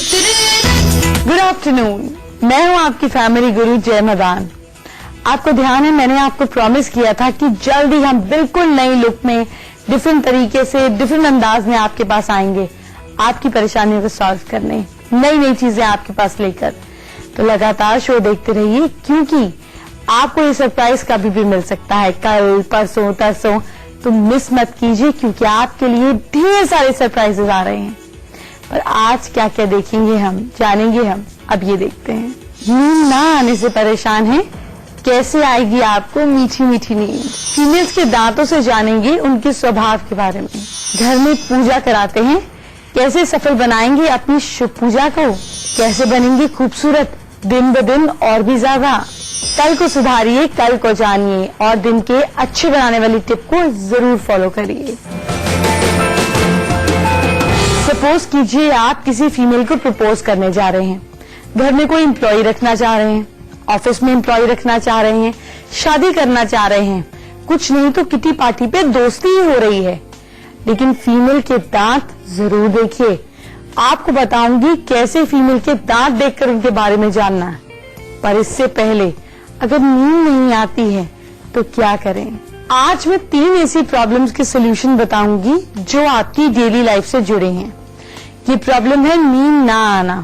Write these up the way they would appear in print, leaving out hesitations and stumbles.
Good afternoon, मैं हूं आपकी फैमिली गुरु जय मदान। आपको ध्यान है, मैंने आपको प्रॉमिस किया था कि जल्द ही हम बिल्कुल नई लुक में, डिफरेंट तरीके से, डिफरेंट अंदाज में आपके पास आएंगे, आपकी परेशानियों को सॉल्व करने, नई नई चीजें आपके पास लेकर। तो लगातार शो देखते रहिए, क्योंकि आपको ये सरप्राइज कभी भी मिल सकता है, कल, परसों, तरसों। तो मिस मत कीजिए, क्योंकि आपके लिए ढेर सारे सरप्राइजेस आ रहे हैं। पर आज क्या क्या देखेंगे हम, जानेंगे हम, अब ये देखते हैं। नींद ना आने से परेशान है, कैसे आएगी आपको मीठी मीठी नींद। फीमेल्स के दांतों से जानेंगे उनके स्वभाव के बारे में। घर में पूजा कराते हैं, कैसे सफल बनाएंगे अपनी शुभ पूजा को, कैसे बनेंगे खूबसूरत दिन ब दिन और भी ज्यादा। कल को सुधारिए, कल को जानिए, और दिन के अच्छे बनाने वाली टिप को जरूर फॉलो करिए। सपोज कीजिए आप किसी फीमेल को प्रपोज करने जा रहे हैं, घर में कोई एम्प्लॉय रखना चाह रहे हैं, ऑफिस में एम्प्लॉय रखना चाह रहे हैं, शादी करना चाह रहे हैं, कुछ नहीं तो किटी पार्टी पे दोस्ती ही हो रही है। लेकिन फीमेल के दांत जरूर देखिए। आपको बताऊंगी कैसे फीमेल के दांत देखकर उनके बारे में जानना है। पर इससे पहले, अगर नींद नहीं आती है तो क्या करें। आज मैं 3 ऐसी प्रॉब्लम्स के सोल्यूशन बताऊंगी जो आपकी डेली लाइफ से जुड़े हैं। ये प्रॉब्लम है नींद ना आना।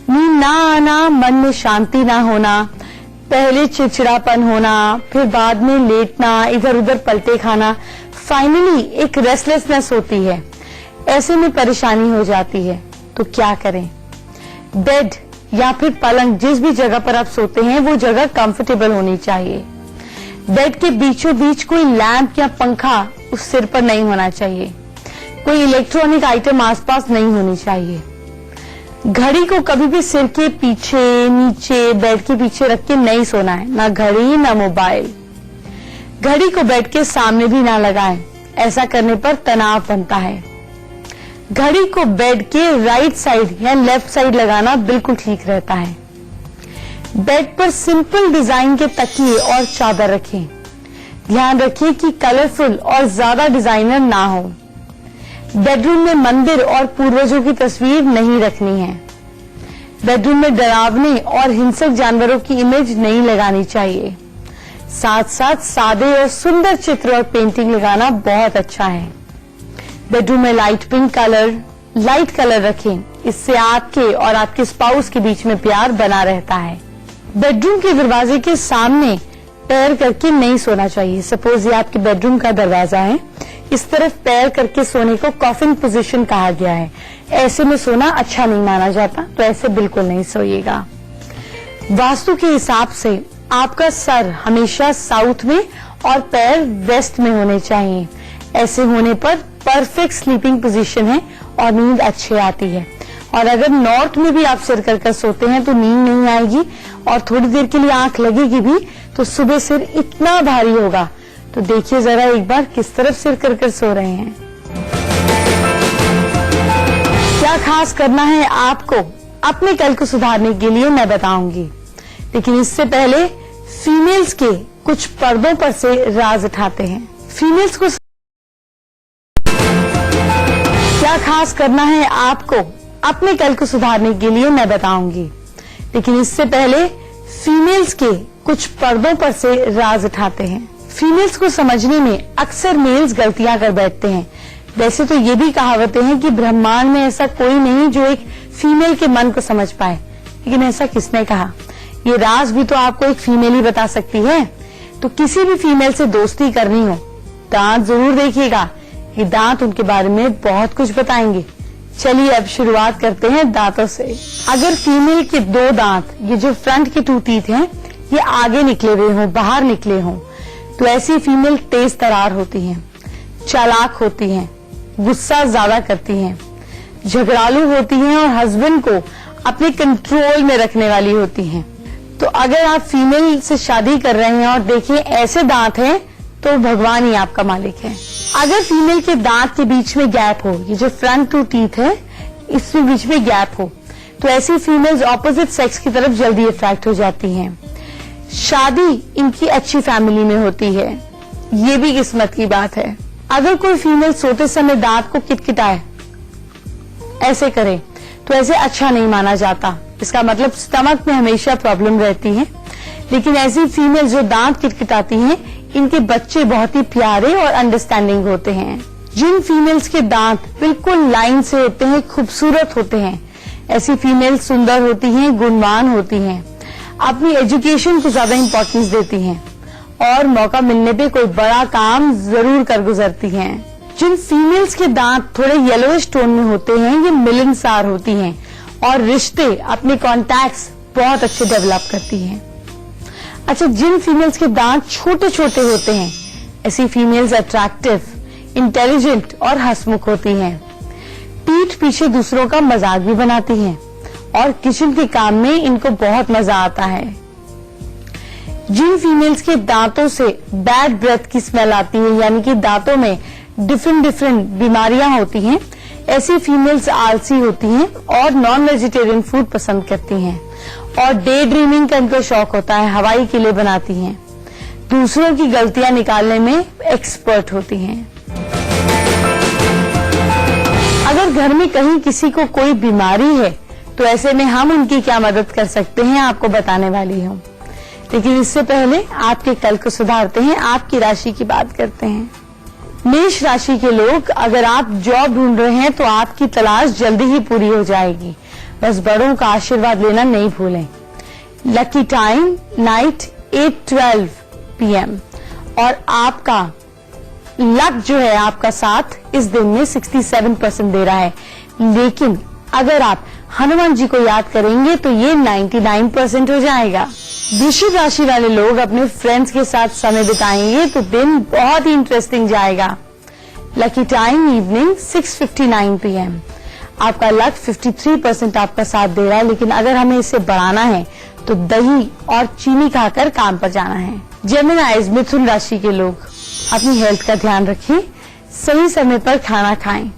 नींद ना आना, मन में शांति ना होना, पहले चिड़चिड़ापन होना, फिर बाद में लेटना, इधर उधर पलटे खाना, फाइनली एक रेस्टलेसनेस होती है। ऐसे में परेशानी हो जाती है। तो क्या करें। बेड या फिर पलंग, जिस भी जगह पर आप सोते हैं वो जगह कंफर्टेबल होनी चाहिए। बेड के बीचों बीच कोई लैंप या पंखा उस सिर पर नहीं होना चाहिए। कोई इलेक्ट्रॉनिक आइटम आसपास नहीं होनी चाहिए। घड़ी को कभी भी सिर के पीछे, नीचे, बेड के पीछे रख के नहीं सोना है। ना घड़ी, ना मोबाइल। घड़ी को बेड के सामने भी ना लगाएं, ऐसा करने पर तनाव बनता है। घड़ी को बेड के राइट साइड या लेफ्ट साइड लगाना बिल्कुल ठीक रहता है। बेड पर सिंपल डिजाइन के तकिए और चादर रखें। ध्यान रखिए कि कलरफुल और ज्यादा डिजाइनर ना हो। बेडरूम में मंदिर और पूर्वजों की तस्वीर नहीं रखनी है। बेडरूम में डरावने और हिंसक जानवरों की इमेज नहीं लगानी चाहिए। साथ साथ सादे और सुंदर चित्र और पेंटिंग लगाना बहुत अच्छा है। बेडरूम में लाइट कलर रखें। इससे आपके और आपके स्पाउस के बीच में प्यार बना रहता है। बेडरूम के दरवाजे के सामने पैर करके नहीं सोना चाहिए। सपोज ये आपके बेडरूम का दरवाजा है, इस तरफ पैर करके सोने को कॉफिन पोजीशन कहा गया है। ऐसे में सोना अच्छा नहीं माना जाता, तो ऐसे बिल्कुल नहीं सोइएगा। वास्तु के हिसाब से आपका सर हमेशा साउथ में और पैर वेस्ट में होने चाहिए। ऐसे होने पर परफेक्ट स्लीपिंग पोजीशन है और नींद अच्छी आती है। और अगर नॉर्थ में भी आप सिर कर सोते हैं तो नींद नहीं आएगी, और थोड़ी देर के लिए आंख लगेगी भी तो सुबह सिर इतना भारी होगा। तो देखिए जरा एक बार किस तरफ सिर कर सो रहे हैं। क्या खास करना है आपको अपने कल को सुधारने के लिए मैं बताऊंगी, लेकिन इससे पहले फीमेल्स के कुछ पर्दों पर से राज उठाते हैं। फीमेल्स को क्या खास करना है आपको अपने कल को सुधारने के लिए मैं बताऊंगी, लेकिन इससे पहले फीमेल्स के कुछ पर्दों पर से राज उठाते हैं। फीमेल्स को समझने में अक्सर मेल्स गलतियां कर बैठते हैं। वैसे तो ये भी कहावतें हैं कि ब्रह्मांड में ऐसा कोई नहीं जो एक फीमेल के मन को समझ पाए, लेकिन ऐसा किसने कहा। ये राज भी तो आपको एक फीमेल ही बता सकती है। तो किसी भी फीमेल से दोस्ती करनी हो, दांत जरूर देखिएगा। ये दांत उनके बारे में बहुत कुछ बताएंगे। चलिए अब शुरुआत करते हैं दांतों से। अगर फीमेल के 2 दांत, ये जो फ्रंट के 2 टीथ हैं, ये आगे निकले हुए हों, बाहर निकले हों, तो ऐसी फीमेल तेज तरार होती हैं, चालाक होती हैं, गुस्सा ज्यादा करती हैं, झगड़ालू होती हैं और हस्बैंड को अपने कंट्रोल में रखने वाली होती हैं। तो अगर आप फीमेल से शादी कर रहे हैं और देखिए ऐसे दांत हैं, तो भगवान ही आपका मालिक है। अगर फीमेल के दांत के बीच में गैप हो, ये जो फ्रंट 2 टीथ है, इसमें बीच में गैप हो, तो ऐसी फीमेल्स ऑपोजिट सेक्स की तरफ जल्दी अट्रैक्ट हो जाती हैं। शादी इनकी अच्छी फैमिली में होती है, ये भी किस्मत की बात है। अगर कोई फीमेल सोते समय दांत को किटकिटाए, ऐसे करे, तो ऐसे अच्छा नहीं माना जाता। इसका मतलब स्टमक में हमेशा प्रॉब्लम रहती है। लेकिन ऐसी फीमेल जो दांत किटकिटाती हैं, इनके बच्चे बहुत ही प्यारे और अंडरस्टैंडिंग होते हैं। जिन फीमेल्स के दांत बिल्कुल लाइन से होते हैं, खूबसूरत होते हैं, ऐसी फीमेल सुंदर होती हैं, गुणवान होती हैं, अपनी एजुकेशन को ज्यादा इंपॉर्टेंस देती हैं और मौका मिलने पे कोई बड़ा काम जरूर कर गुजरती हैं। जिन फीमेल्स के दांत थोड़े येलोइश टोन में होते हैं, ये मिलनसार होती हैं और रिश्ते, अपने कॉन्टैक्ट्स बहुत अच्छे डेवलप करती हैं। अच्छा, जिन फीमेल्स के दांत छोटे छोटे होते हैं, ऐसी फीमेल्स अट्रैक्टिव, इंटेलिजेंट और हंसमुख होती हैं। पीठ पीछे दूसरों का मजाक भी बनाती हैं और किचन के काम में इनको बहुत मजा आता है। जिन फीमेल्स के दांतों से बैड ब्रेथ की स्मेल आती है, यानी कि दांतों में डिफरेंट बीमारियां होती हैं, ऐसी फीमेल्स आलसी होती हैं और नॉन वेजिटेरियन फूड पसंद करती हैं और डे ड्रीमिंग का इनको शौक होता है, हवाई किले बनाती हैं, दूसरों की गलतियां निकालने में एक्सपर्ट होती हैं। अगर घर में कहीं किसी को कोई बीमारी है तो ऐसे में हम उनकी क्या मदद कर सकते हैं, आपको बताने वाली हूँ। लेकिन इससे पहले आपके कल को सुधारते हैं, आपकी राशि की बात करते हैं। मेष राशि के लोग, अगर आप जॉब ढूंढ रहे हैं तो आपकी तलाश जल्दी ही पूरी हो जाएगी। बस बड़ों का आशीर्वाद लेना नहीं भूलें। लकी टाइम नाइट 8:12 PM और आपका लक जो है, आपका साथ इस दिन में 67% दे रहा है। लेकिन अगर आप हनुमान जी को याद करेंगे तो ये 99% हो जाएगा। वृश्चिक राशि वाले लोग अपने फ्रेंड्स के साथ समय बिताएंगे तो दिन बहुत ही इंटरेस्टिंग जाएगा। Lucky time evening 6:59 PM। आपका लक 53% आपका साथ दे रहा है, लेकिन अगर हमें इसे बढ़ाना है तो दही और चीनी खाकर काम पर जाना है। जेमिनाइज मिथुन राशि के लोग अपनी हेल्थ का ध्यान रखें, सही समय पर खाना खाएं।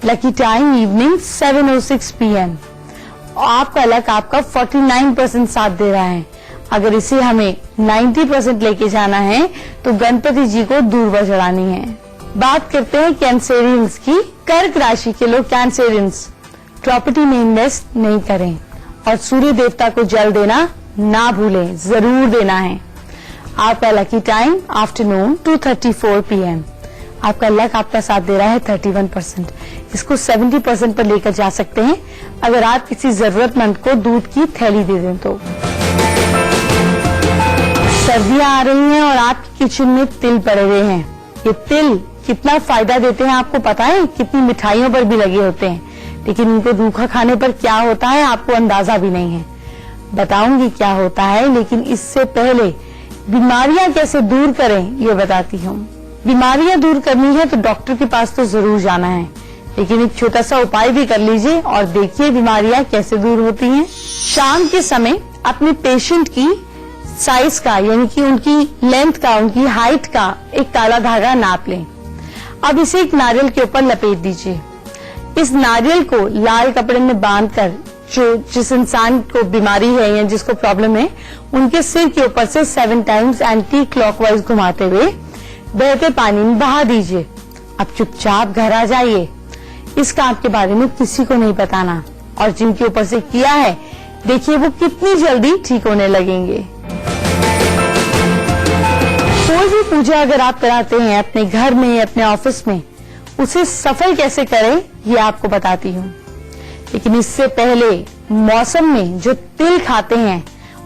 Lucky time evening 7:06 PM। आपका लक आपका 49% साथ दे रहा है। अगर इसे हमें 90% लेके जाना है तो गणपति जी को दूर्वा चढ़ानी है। बात करते हैं कैंसेरियंस की। कर्क राशि के लोग कैंसेरियंस प्रॉपर्टी में इन्वेस्ट नहीं करें और सूर्य देवता को जल देना ना भूलें, जरूर देना है। आपका लकी टाइम आफ्टरनून 2:34 PM। आपका लक आपका साथ दे रहा है 31%। इसको 70% पर लेकर जा सकते हैं अगर आप किसी जरूरतमंद को दूध की थैली दे दें तो। सर्दियां आ रही हैं और आपकी किचन में तिल पड़े हुए हैं। ये तिल कितना फायदा देते हैं आपको पता है? कितनी मिठाइयों पर भी लगे होते हैं, लेकिन इनको रूखा खाने पर क्या होता है आपको अंदाजा भी नहीं है। बताऊंगी क्या होता है, लेकिन इससे पहले बीमारियां कैसे दूर करें ये बताती हूँ। बीमारियां दूर करनी है तो डॉक्टर के पास तो जरूर जाना है, लेकिन एक छोटा सा उपाय भी कर लीजिए और देखिए बीमारियां कैसे दूर होती हैं। शाम के समय अपने पेशेंट की साइज का, यानी कि उनकी लेंथ का, उनकी हाइट का एक काला धागा नाप लें। अब इसे एक नारियल के ऊपर लपेट दीजिए। इस नारियल को लाल कपड़े में बांधकर जिस इंसान को बीमारी है या जिसको प्रॉब्लम है, उनके सिर के ऊपर से 7 टाइम्स एंटी क्लॉकवाइज घुमाते हुए बहते पानी में बहा दीजिए। अब चुपचाप घर आ जाइए। इस काम के बारे में किसी को नहीं बताना और जिनके ऊपर से किया है देखिए वो कितनी जल्दी ठीक होने लगेंगे। कोई भी पूजा अगर आप कराते हैं अपने घर में, अपने ऑफिस में, उसे सफल कैसे करें ये आपको बताती हूँ। लेकिन इससे पहले मौसम में जो तिल खाते हैं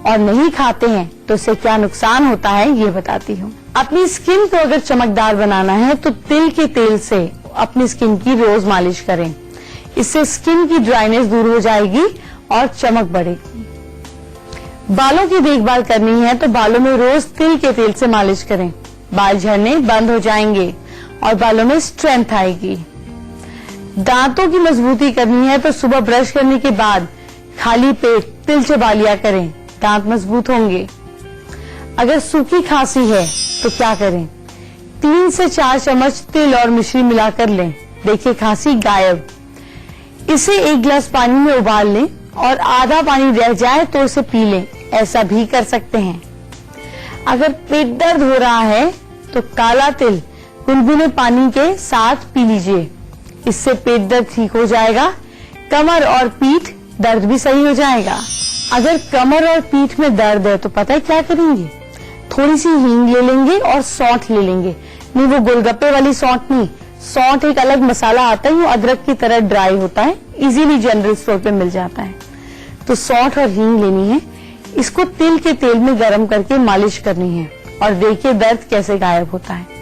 और नहीं खाते हैं तो उससे क्या नुकसान होता है ये बताती हूँ। अपनी स्किन को अगर चमकदार बनाना है तो तिल के तेल से अपनी स्किन की रोज मालिश करें। इससे स्किन की ड्राइनेस दूर हो जाएगी और चमक बढ़ेगी। बालों की देखभाल करनी है तो बालों में रोज तिल के तेल से मालिश करें। बाल झड़ने बंद हो जाएंगे और बालों में स्ट्रेंथ आएगी। दांतों की मजबूती करनी है तो सुबह ब्रश करने के बाद खाली पेट तिल चबा लिया करें, दांत मजबूत होंगे। अगर सूखी खांसी है तो क्या करें? 3 से 4 चम्मच तिल और मिश्री मिलाकर लें, देखिए खांसी गायब। इसे 1 गिलास पानी में उबाल लें और आधा पानी रह जाए तो उसे पी लें, ऐसा भी कर सकते हैं। अगर पेट दर्द हो रहा है तो काला तिल गुनगुने पानी के साथ पी लीजिए, इससे पेट दर्द ठीक हो जाएगा। कमर और पीठ दर्द भी सही हो जाएगा। अगर कमर और पीठ में दर्द है तो पता है क्या करेंगे, थोड़ी सी हींग ले लेंगे और सौंठ ले लेंगे। नहीं, वो गोलगप्पे वाली सौंठ नहीं, सौंठ एक अलग मसाला आता है, वो अदरक की तरह ड्राई होता है, इजीली जनरल स्टोर पे मिल जाता है। तो सौंठ और हींग लेनी है, इसको तिल के तेल में गर्म करके मालिश करनी है और देखिए दर्द कैसे गायब होता है।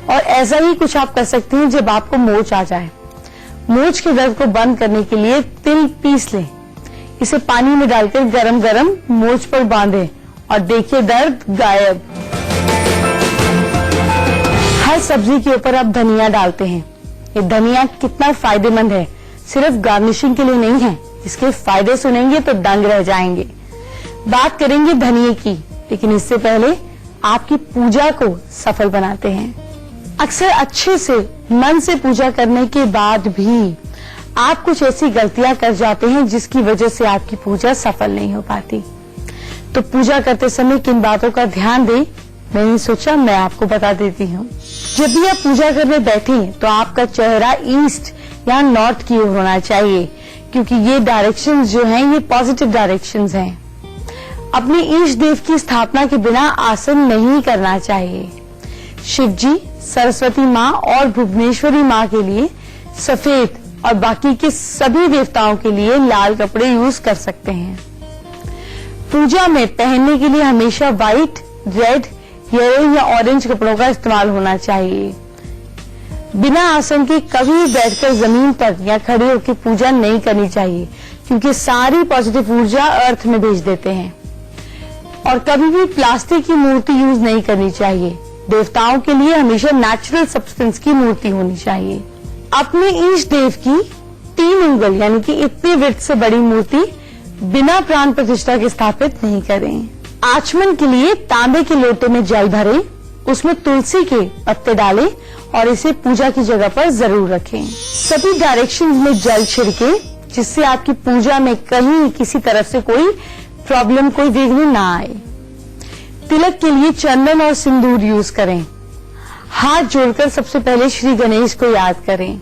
और ऐसा ही कुछ आप कर सकते हैं जब आपको मोच आ जाए। मोच के दर्द को बंद करने के लिए तिल पीस लें, इसे पानी में डालकर गरम गरम मोच पर बांधें और देखिए दर्द गायब। हर सब्जी के ऊपर आप धनिया डालते हैं। ये धनिया कितना फायदेमंद है, सिर्फ गार्निशिंग के लिए नहीं है, इसके फायदे सुनेंगे तो दंग रह जाएंगे। बात करेंगे धनिये की, लेकिन इससे पहले आपकी पूजा को सफल बनाते हैं। अक्सर अच्छे से मन से पूजा करने के बाद भी आप कुछ ऐसी गलतियां कर जाते हैं जिसकी वजह से आपकी पूजा सफल नहीं हो पाती। तो पूजा करते समय किन बातों का ध्यान दें, मैंने सोचा मैं आपको बता देती हूँ। जब भी आप पूजा करने बैठे तो आपका चेहरा ईस्ट या नॉर्थ की ओर होना चाहिए, क्योंकि ये डायरेक्शंस जो हैं ये पॉजिटिव डायरेक्शंस हैं। अपने ईष्ट देव की स्थापना के बिना आसन नहीं करना चाहिए। शिव जी, सरस्वती माँ और भुवनेश्वरी माँ के लिए सफेद और बाकी के सभी देवताओं के लिए लाल कपड़े यूज कर सकते हैं। पूजा में पहनने के लिए हमेशा व्हाइट, रेड, येलो या ऑरेंज कपड़ों का इस्तेमाल होना चाहिए। बिना आसन के कभी बैठकर जमीन पर या खड़े होकर पूजा नहीं करनी चाहिए, क्योंकि सारी पॉजिटिव ऊर्जा अर्थ में भेज देते हैं। और कभी भी प्लास्टिक की मूर्ति यूज नहीं करनी चाहिए। देवताओं के लिए हमेशा नेचुरल सब्सटेंस की मूर्ति होनी चाहिए। अपने ईष्ट देव की 3 उंगल यानी कि इतने विड्थ से बड़ी मूर्ति बिना प्राण प्रतिष्ठा के स्थापित नहीं करें। आचमन के लिए तांबे के लोटे में जल भरें, उसमें तुलसी के पत्ते डालें और इसे पूजा की जगह पर जरूर रखें। सभी डायरेक्शंस में जल छिड़के, जिससे आपकी पूजा में कहीं किसी तरफ से कोई प्रॉब्लम, कोई विघ्न ना आए। तिलक के लिए चंदन और सिंदूर यूज करें। हाथ जोड़कर सबसे पहले श्री गणेश को याद करें।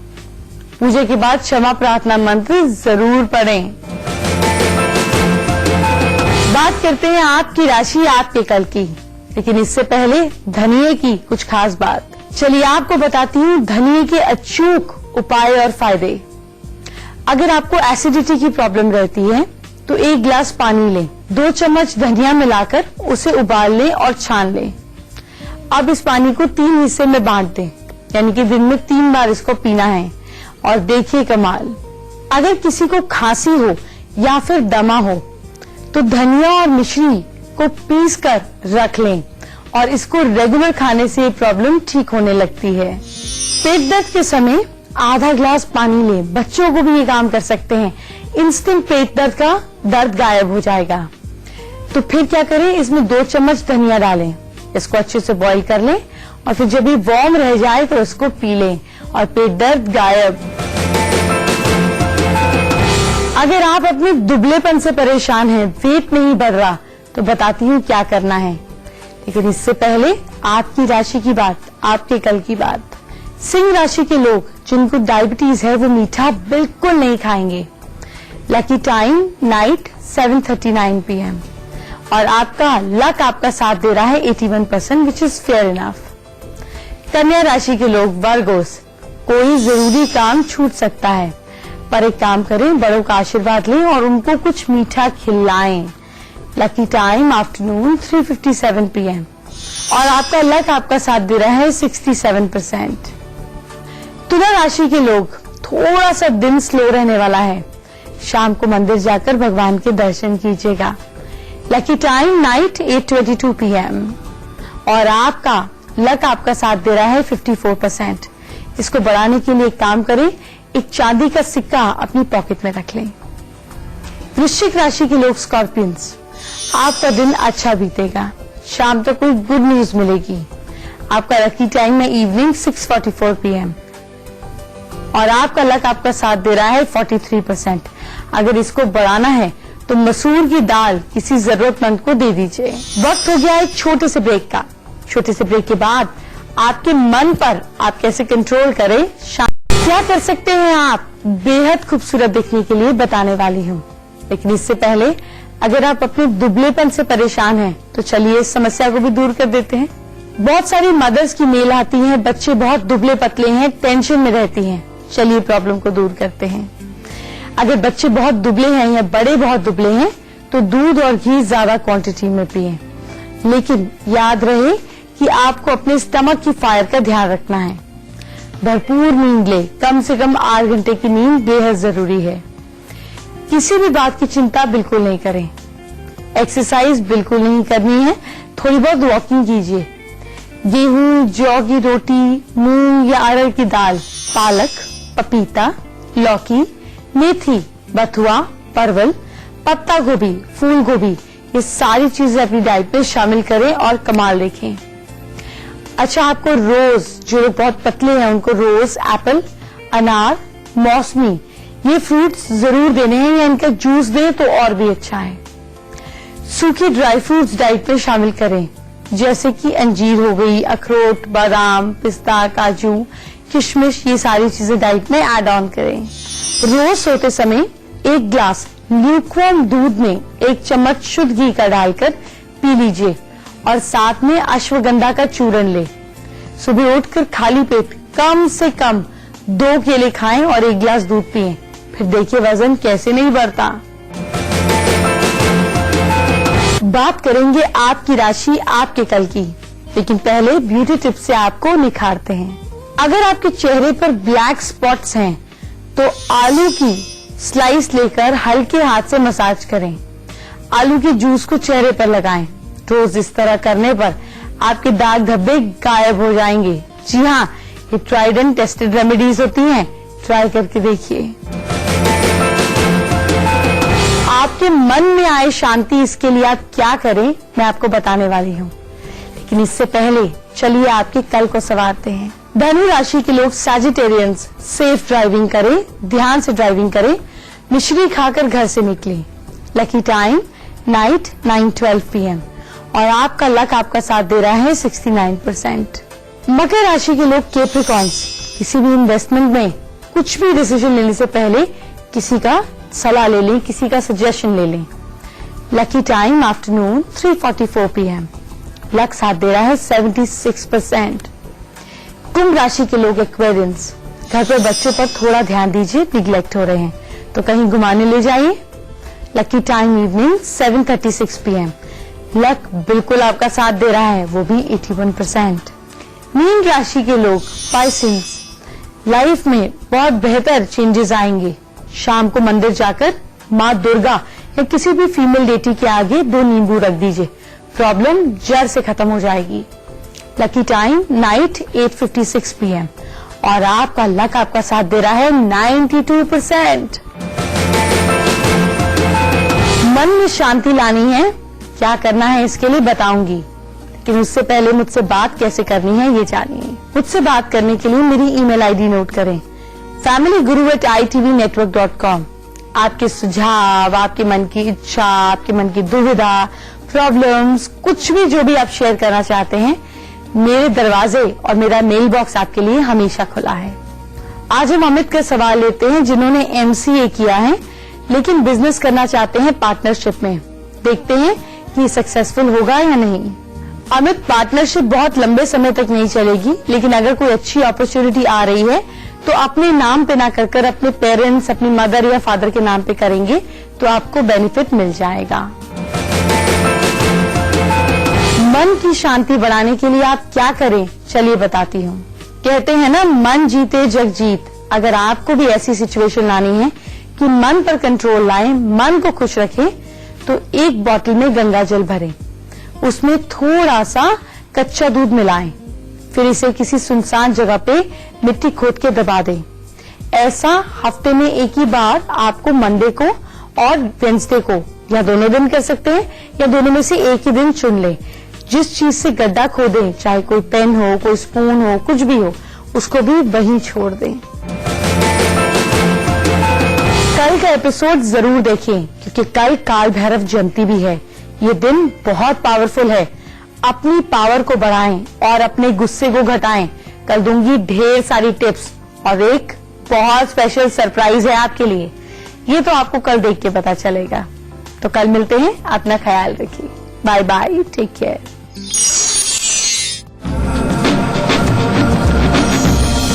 पूजा के बाद क्षमा प्रार्थना मंत्र जरूर पढ़ें। बात करते हैं आपकी राशि, आपके कल की, लेकिन इससे पहले धनिये की कुछ खास बात। चलिए आपको बताती हूँ धनिये के अचूक उपाय और फायदे। अगर आपको एसिडिटी की प्रॉब्लम रहती है तो 1 गिलास पानी लें, 2 चम्मच धनिया मिलाकर उसे उबाल लें और छान लें। अब इस पानी को 3 हिस्से में बांट दें, यानी कि दिन में 3 बार इसको पीना है और देखिए कमाल। अगर किसी को खांसी हो या फिर दमा हो तो धनिया और मिश्री को पीस कर रख लें और इसको रेगुलर खाने से ये प्रॉब्लम ठीक होने लगती है। पेट दर्द के समय आधा गिलास पानी लें, बच्चों को भी ये काम कर सकते हैं, इंस्टेंट पेट दर्द का दर्द गायब हो जाएगा। तो फिर क्या करें, इसमें 2 चम्मच धनिया डालें, इसको अच्छे से बॉईल कर लें और फिर जब ये वार्म रह जाए तो इसको पी लें और पेट दर्द गायब। अगर आप अपने दुबलेपन से परेशान हैं, वेट नहीं बढ़ रहा, तो बताती हूँ क्या करना है। लेकिन इससे पहले आपकी राशि की बात, आपके कल की बात। सिंह राशि के लोग जिनको डायबिटीज है वो मीठा बिल्कुल नहीं खाएंगे। लकी टाइम नाइट 7:39 PM और आपका लक आपका साथ दे रहा है 81%, विच इज फेयर इनफ। कन्या राशि के लोग वर्गोस, कोई जरूरी काम छूट सकता है, पर एक काम करें, बड़ों का आशीर्वाद लें और उनको कुछ मीठा खिलाएं। लकी टाइम आफ्टरनून 3:57 PM और आपका लक आपका साथ दे रहा है 67%। तुला राशि के लोग, थोड़ा सा दिन स्लो रहने वाला है, शाम को मंदिर जाकर भगवान के दर्शन कीजिएगा। लकी टाइम नाइट 8:22 PM और आपका लक आपका साथ दे रहा है 54%। इसको बढ़ाने के लिए एक काम करें, एक चांदी का सिक्का अपनी पॉकेट में रख लें। वृश्चिक राशि के लोग स्कॉर्पियंस, आपका दिन अच्छा बीतेगा, शाम तक कोई गुड न्यूज मिलेगी। आपका लकी टाइम है इवनिंग 6:44 PM और आपका लक आपका साथ दे रहा है 43%। अगर इसको बढ़ाना है तो मसूर की दाल किसी जरूरतमंद को दे दीजिए। वक्त हो गया एक छोटे से ब्रेक का। छोटे से ब्रेक के बाद आपके मन पर आप कैसे कंट्रोल करें, क्या कर सकते हैं आप बेहद खूबसूरत दिखने के लिए बताने वाली हूँ, लेकिन इससे पहले अगर आप अपने दुबलेपन से परेशान हैं तो चलिए इस समस्या को भी दूर कर देते हैं। बहुत सारी मदर्स की मेल आती हैं, बच्चे बहुत दुबले पतले हैं, टेंशन में रहती हैं। चलिए प्रॉब्लम को दूर करते हैं। अगर बच्चे बहुत दुबले हैं या बड़े बहुत दुबले हैं तो दूध और घी ज्यादा क्वांटिटी में पिएं, लेकिन याद रहे कि आपको अपने स्टमक की फायर का ध्यान रखना है। भरपूर नींद ले, कम से कम 8 घंटे की नींद बेहद जरूरी है। किसी भी बात की चिंता बिल्कुल नहीं करें। एक्सरसाइज बिल्कुल नहीं करनी है, थोड़ी बहुत वॉकिंग कीजिए। गेहूं, जौ की रोटी, मूंग या अरहर की दाल, पालक, पपीता, लौकी, मेथी, बथुआ, परवल, पत्ता गोभी, फूल गोभी, ये सारी चीजें अपनी डाइट में शामिल करें और कमाल देखें। अच्छा, आपको रोज, जो लोग बहुत पतले हैं उनको रोज एप्पल, अनार, मौसमी, ये फ्रूट्स जरूर देने हैं या इनका जूस दें तो और भी अच्छा है। सूखे ड्राई फ्रूट्स डाइट में शामिल करें, जैसे कि अंजीर हो गई, अखरोट, बादाम, पिस्ता, काजू, किशमिश, ये सारी चीजें डाइट में ऐड ऑन करें। रोज सोते समय 1 ग्लास ल्यूकवार्म दूध में 1 चम्मच शुद्ध घी का डालकर पी लीजिए और साथ में अश्वगंधा का चूर्ण ले। सुबह उठकर खाली पेट कम से कम 2 केले खाएं और 1 गिलास दूध पिएं, फिर देखिए वजन कैसे नहीं बढ़ता। बात करेंगे आपकी राशि, आपके कल की, लेकिन पहले ब्यूटी टिप से आपको निखारते हैं। अगर आपके चेहरे पर ब्लैक स्पॉट्स हैं तो आलू की स्लाइस लेकर हल्के हाथ से मसाज करें। आलू के जूस को चेहरे पर लगाएं। रोज इस तरह करने पर आपके दाग धब्बे गायब हो जाएंगे। जी हाँ, ये ट्राइड एंड टेस्टेड रेमेडीज होती हैं, ट्राई करके देखिए। आपके मन में आए शांति, इसके लिए आप क्या करें मैं आपको बताने वाली हूँ, लेकिन इससे पहले चलिए आपके कल को संवारते हैं। धनु राशि के लोग सैजिटेरियंस सेफ ड्राइविंग करें, ध्यान से ड्राइविंग करें, मिश्री खाकर घर से निकलें। लकी टाइम नाइट 9:12 PM और आपका लक आपका साथ दे रहा है 69%। मकर राशि के लोग कैप्रिकॉर्न्स, किसी भी इन्वेस्टमेंट में कुछ भी डिसीजन लेने से पहले किसी का सलाह ले लें, किसी का सजेशन ले लें। Lucky time afternoon 3:44 PM, luck साथ दे रहा है 76%। कुंभ राशि के लोग एक्वेरियंस, घर पर बच्चों पर थोड़ा ध्यान दीजिए, निग्लेक्ट हो रहे हैं तो कहीं घुमाने ले जाइए। Lucky time evening 7:36 PM, luck बिल्कुल आपका साथ दे रहा है, वो भी 81%। मीन राशि के लोग पाइसेंस, लाइफ में बहुत बेहतर चेंजेस आएंगे। शाम को मंदिर जाकर माँ दुर्गा या किसी भी फीमेल डेटी के आगे 2 नींबू रख दीजिए, प्रॉब्लम जड़ से खत्म हो जाएगी। लकी टाइम नाइट 8:56 PM और आपका लक आपका साथ दे रहा है 92%। मन में शांति लानी है, क्या करना है इसके लिए बताऊंगी, लेकिन उससे पहले मुझसे बात कैसे करनी है ये जानिए। मुझसे बात करने के लिए मेरी ईमेल आईडी नोट करें, familyguru@itvnetwork.com। आपके सुझाव, आपके मन की इच्छा, आपके मन की दुविधा, प्रॉब्लम्स, कुछ भी जो भी आप शेयर करना चाहते हैं, मेरे दरवाजे और मेरा मेल बॉक्स आपके लिए हमेशा खुला है। आज हम अमित का सवाल लेते हैं जिन्होंने MCA किया है लेकिन बिजनेस करना चाहते हैं पार्टनरशिप में। देखते हैं कि सक्सेसफुल होगा या नहीं। अमित, पार्टनरशिप बहुत लंबे समय तक नहीं चलेगी, लेकिन अगर कोई अच्छी अपॉर्चुनिटी आ रही है तो अपने नाम पे ना कर अपने पेरेंट्स, अपनी मदर या फादर के नाम पे करेंगे तो आपको बेनिफिट मिल जाएगा। मन की शांति बढ़ाने के लिए आप क्या करें चलिए बताती हूँ। कहते हैं ना, मन जीते जग जीत। अगर आपको भी ऐसी सिचुएशन लानी है कि मन पर कंट्रोल लाएं, मन को खुश रखें, तो 1 बॉटल में गंगा जल भरें, उसमें थोड़ा सा कच्चा दूध मिलाएं, फिर इसे किसी सुनसान जगह पे मिट्टी खोद के दबा दें। ऐसा हफ्ते में 1 ही बार आपको मंडे को और वेंसडे को, या दोनों दिन कर सकते हैं या दोनों में से 1 ही दिन चुन लें। जिस चीज से गड्ढा खोदें, चाहे कोई पेन हो, कोई स्पून हो, कुछ भी हो, उसको भी वहीं छोड़ दें। कल का एपिसोड जरूर देखें क्योंकि कल काल भैरव जयंती भी है। ये दिन बहुत पावरफुल है। अपनी पावर को बढ़ाएं और अपने गुस्से को घटाएं। कल दूंगी ढेर सारी टिप्स और एक बहुत स्पेशल सरप्राइज है आपके लिए। ये तो आपको कल देख के पता चलेगा। तो कल मिलते हैं, अपना ख्याल रखिए। Bye bye, take care.